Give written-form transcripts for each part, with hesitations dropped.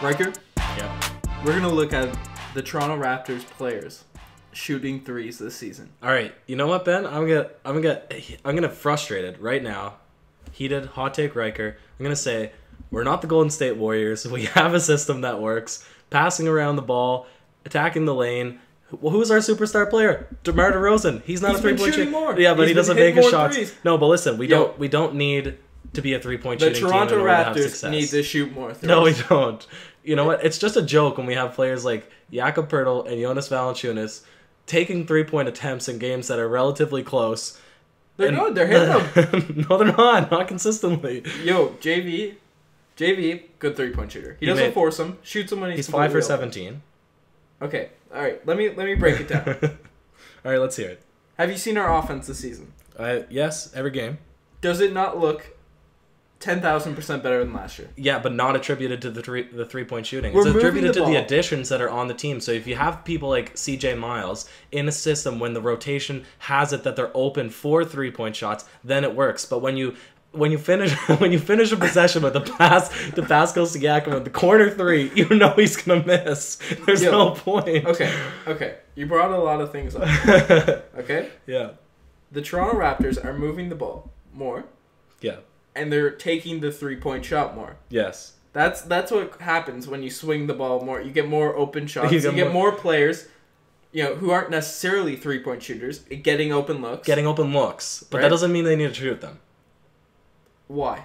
Riker, Yep. we're gonna look at the Toronto Raptors players shooting threes this season. All right. You know what, Ben? I'm gonna frustrated right now. Heated, hot take Riker. I'm gonna say we're not the Golden State Warriors. We have a system that works. Passing around the ball, attacking the lane. Well, who's our superstar player? DeMar DeRozan. He's not a three-point shooter. More. Yeah, but he doesn't make his shots. Threes. No, but listen, we don't need to be a three-point shooting team in Toronto order to have Raptors success. need to shoot more threes. No, we don't. You know what? It's just a joke when we have players like Jakob Poeltl and Jonas Valanciunas taking three-point attempts in games that are relatively close. They're good. They're hitting them. No, they're not consistently. Yo, JV, good three-point shooter. He doesn't force them. Shoots them when he's 5 for 17. Okay, all right. Let me break it down. All right, let's hear it. Have you seen our offense this season? Yes, every game. Does it not look 10,000% better than last year? Yeah, but not attributed to the three-point shooting. We're It's attributed moving the to the ball. additions that are on the team. So if you have people like CJ Miles in a system when the rotation has it that they're open for three-point shots, then it works. But when you finish a possession with a pass to Pascal Siakam with the corner three, you know he's gonna miss. There's no point. Okay. You brought a lot of things up. Okay? Yeah. The Toronto Raptors are moving the ball more. Yeah. And they're taking the three-point shot more. Yes. That's what happens when you swing the ball more. You get more open shots. You get get more players, who aren't necessarily three-point shooters, getting open looks. But Right? that doesn't mean they need to shoot them. Why?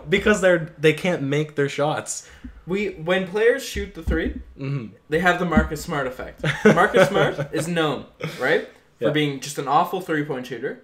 Because they can't make their shots. When players shoot the three, Mm-hmm. they have the Marcus Smart effect. Marcus Smart is known, right, for being just an awful three-point shooter,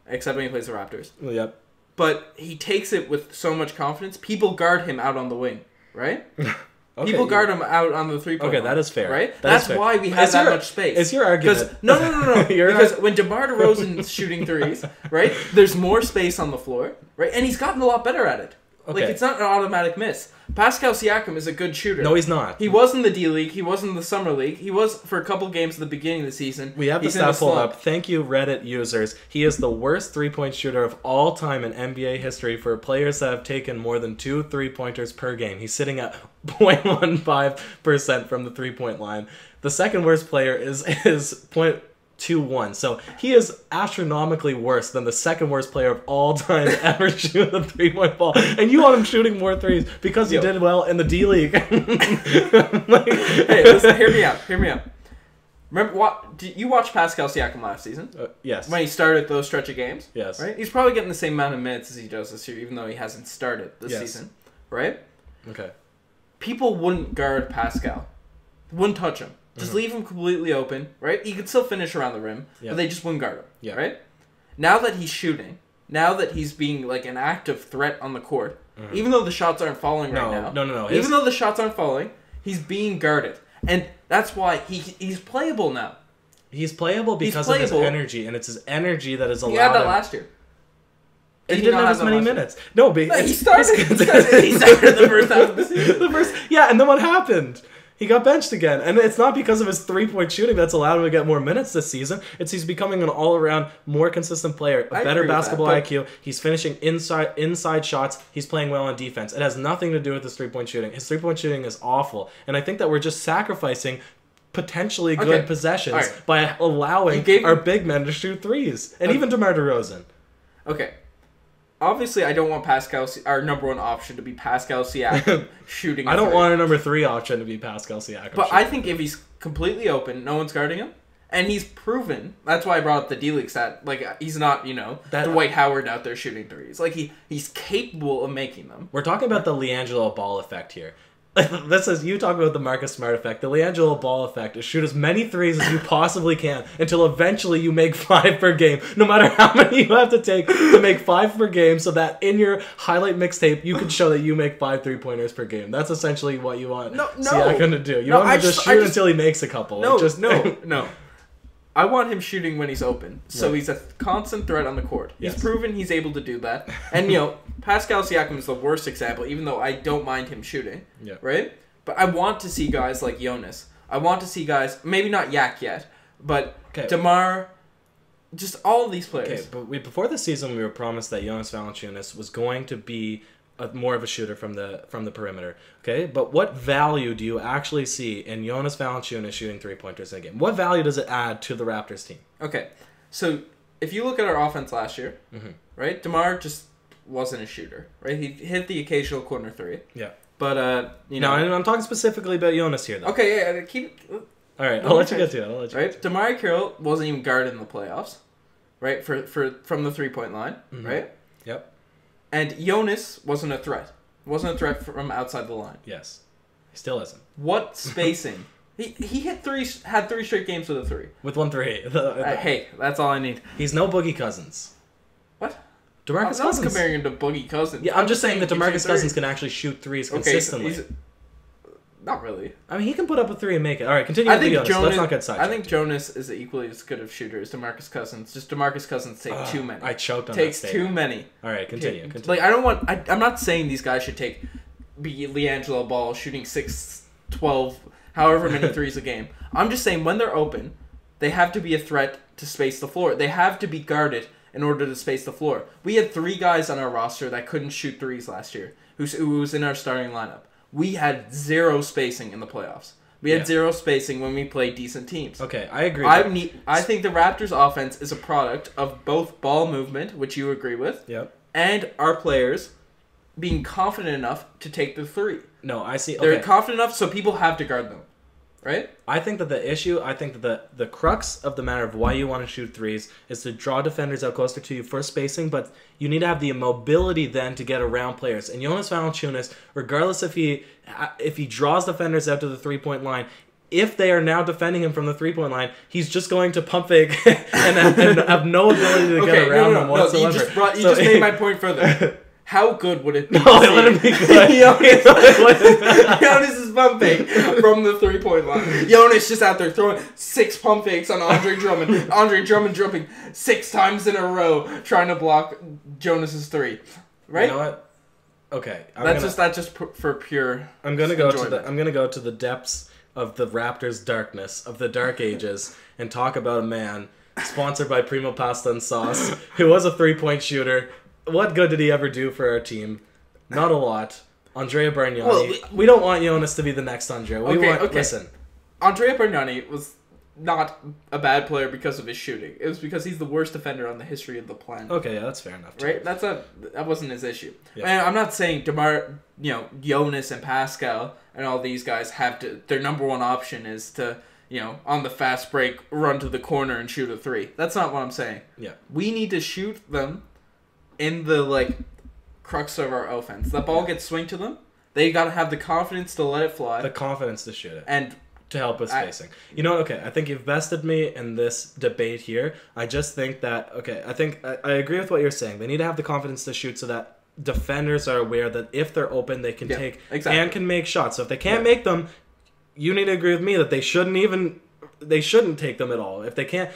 except when he plays the Raptors. Yep. But he takes it with so much confidence. People guard him out on the wing, right? Okay, People guard him out on the three-point line. Okay, that is fair. Right? That's fair. Why we have that much space. It's your argument. No. Because when DeMar DeRozan's shooting threes, right, there's more space on the floor, right? And he's gotten a lot better at it. Okay. Like, it's not an automatic miss. Pascal Siakam is a good shooter. No, he's not. He was in the D-League. He was in the Summer League. He was for a couple games at the beginning of the season. We have the stat pulled up. Thank you, Reddit users. He is the worst three-point shooter of all time in NBA history for players that have taken more than 2 three-pointers per game. He's sitting at 0.15% from the three-point line. The second worst player is 0.21. So he is astronomically worse than the second worst player of all time to ever shoot a three-point ball. And you want him shooting more threes because he did well in the D-League. Hey, listen, hear me out. Remember, did you watch Pascal Siakam last season? Yes. When he started those stretch of games? Yes. Right? He's probably getting the same amount of minutes as he does this year, even though he hasn't started this season. Right? Okay. People wouldn't guard Pascal. Wouldn't touch him. Just leave him completely open, right? He could still finish around the rim, but they just wouldn't guard him, right? Now that he's shooting, now that he's being like an active threat on the court, even though the shots aren't falling right now. No. Even though the shots aren't falling, he's being guarded. And that's why he's playable now. He's playable because of his energy, and it's his energy that is allowed. He had that last year. He didn't have as many minutes. No, but he started the first half of the season. And then what happened? He got benched again. And it's not because of his three-point shooting that's allowed him to get more minutes this season. It's he's becoming an all-around, more consistent player. A better basketball IQ. He's finishing inside shots. He's playing well on defense. It has nothing to do with his three-point shooting. His three-point shooting is awful. And I think that we're just sacrificing potentially good possessions by allowing our big men to shoot threes. And even DeMar DeRozan. Okay. Obviously, I don't want our number one option to be Pascal Siakam shooting. I don't want our number 3 option to be Pascal Siakam. But I think if he's completely open, no one's guarding him, and he's proven. That's why I brought up the D-League stat. Like, he's not, the Dwight Howard out there shooting threes. Like, he's capable of making them. We're talking about the LiAngelo Ball effect here. This is you talking about the Marcus Smart effect. The LiAngelo Ball effect is shoot as many threes as you possibly can until eventually you make 5 per game. No matter how many you have to take to make 5 per game, so that in your highlight mixtape you can show that you make 5 3-pointers per game. That's essentially what you want Siakam to do. You want him to just shoot until he makes a couple. No. I want him shooting when he's open, so he's a constant threat on the court. He's proven he's able to do that. And, Pascal Siakam is the worst example, even though I don't mind him shooting, right? But I want to see guys like Jonas. I want to see guys, maybe not Yak yet, but DeMar, just all of these players. Okay, but before the season, we were promised that Jonas Valanciunas was going to be more of a shooter from the perimeter. Okay, but what value do you actually see in Jonas Valanciunas shooting 3-pointers in a game? What value does it add to the Raptors team? Okay, so if you look at our offense last year, right, DeMar just wasn't a shooter, right? He hit the occasional corner three. Yeah. But, you know... No, I'm talking specifically about Jonas here, though. Okay, yeah, keep... All right, I'll let you get to it. Right? DeMar Carroll wasn't even guarded in the playoffs, right, from the three-point line, right? Yep. And Jonas wasn't a threat. Wasn't a threat from outside the line. Yes. He still isn't. What spacing? He had 3 straight games with a 3. With 1 3. Hey, that's all I need. He's no Boogie Cousins. What? DeMarcus Cousins. Comparing him to Boogie Cousins. Yeah, I'm just saying that DeMarcus Cousins can actually shoot threes consistently. Okay, not really. I mean, he can put up a 3 and make it. All right, continue with Jonas. Let's not get sidetracked. I think Jonas is equally as good of shooter as DeMarcus Cousins. Just DeMarcus Cousins take too many. I choked on Takes that statement. too many. All right, continue. Like, I don't want... I'm not saying these guys should be LiAngelo Ball shooting 6, 12, however many threes a game. I'm just saying when they're open, they have to be a threat to space the floor. They have to be guarded in order to space the floor. We had 3 guys on our roster that couldn't shoot threes last year, who was in our starting lineup. We had 0 spacing in the playoffs. We had 0 spacing when we played decent teams. Okay, I agree. I think the Raptors' offense is a product of both ball movement, which you agree with, and our players being confident enough to take the 3. No, I see. They're confident enough, so people have to guard them. Right? I think that the crux of the matter of why you want to shoot threes is to draw defenders out closer to you for spacing, but you need to have the mobility then to get around players. And Jonas Valanciunas, regardless if he draws defenders out to the 3-point line, if they are now defending him from the 3-point line, he's just going to pump fake and have no ability to get around them whatsoever. You just made my point further. How good would it be? No, it wouldn't be good. Jonas is pump fake from the 3-point line. Jonas just out there throwing 6 pump fakes on Andre Drummond. Andre Drummond jumping 6 times in a row trying to block Jonas's 3. Right? You know what? Okay. That's just for pure. I'm gonna go to the depths of the Raptors' darkness, of the dark ages, and talk about a man sponsored by Primo Pasta and Sauce who was a 3-point shooter. What good did he ever do for our team? Not a lot. Andrea Bargnani. Well, we don't want Jonas to be the next Andrea. Listen. Andrea Bargnani was not a bad player because of his shooting. It was because he's the worst defender on the history of the planet. Okay, yeah, that's fair enough. Right? That wasn't his issue. Yeah. And I'm not saying Jonas and Pascal and all these guys their number one option is to, on the fast break, run to the corner and shoot a 3. That's not what I'm saying. Yeah. We need to shoot them in the crux of our offense. That ball gets swing to them. They got to have the confidence to let it fly. The confidence to shoot it. And to help with spacing. You know what? Okay, I think you've bested me in this debate here. I just think that, I agree with what you're saying. They need to have the confidence to shoot so that defenders are aware that if they're open, they can take and can make shots. So if they can't make them, you need to agree with me that they shouldn't take them at all. If they can't,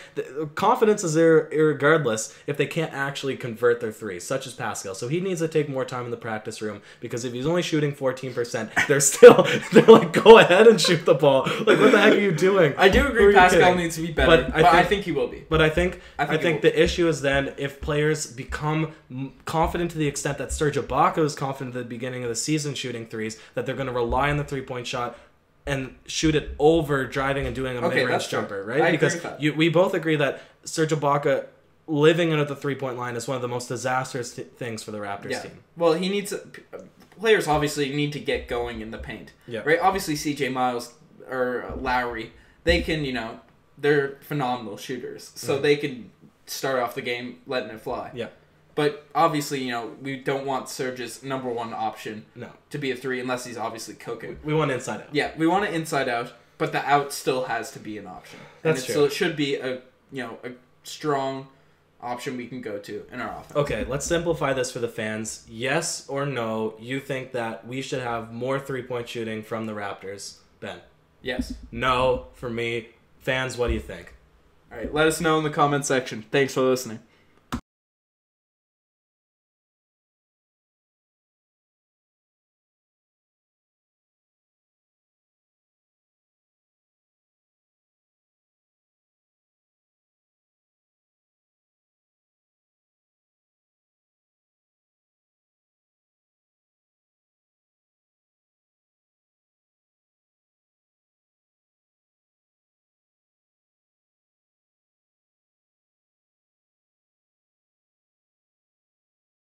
confidence is irregardless if they can't actually convert their 3s, such as Pascal. So he needs to take more time in the practice room, because if he's only shooting 14%, they're like, go ahead and shoot the ball. Like, what the heck are you doing? I do agree Pascal needs to be better, but I think he will be. But I think the issue is then if players become confident to the extent that Serge Ibaka was confident at the beginning of the season shooting 3s, that they're going to rely on the 3-point shot and shoot it over driving and doing a mid-range jumper, right? Because we both agree that Serge Ibaka living under the 3-point line is one of the most disastrous things for the Raptors team. Well, players obviously need to get going in the paint, right? Obviously, CJ Miles or Lowry, they can, they're phenomenal shooters, so they can start off the game letting it fly. Yeah. But obviously, we don't want Serge's number one option to be a 3 unless he's obviously cooking. We want inside out. Yeah, we want it inside out, but the out still has to be an option. That's true. So it should be a strong option we can go to in our offense. Okay, let's simplify this for the fans. Yes or no, you think that we should have more 3-point shooting from the Raptors, Ben? Yes. No, for me. Fans, what do you think? All right, let us know in the comment section. Thanks for listening.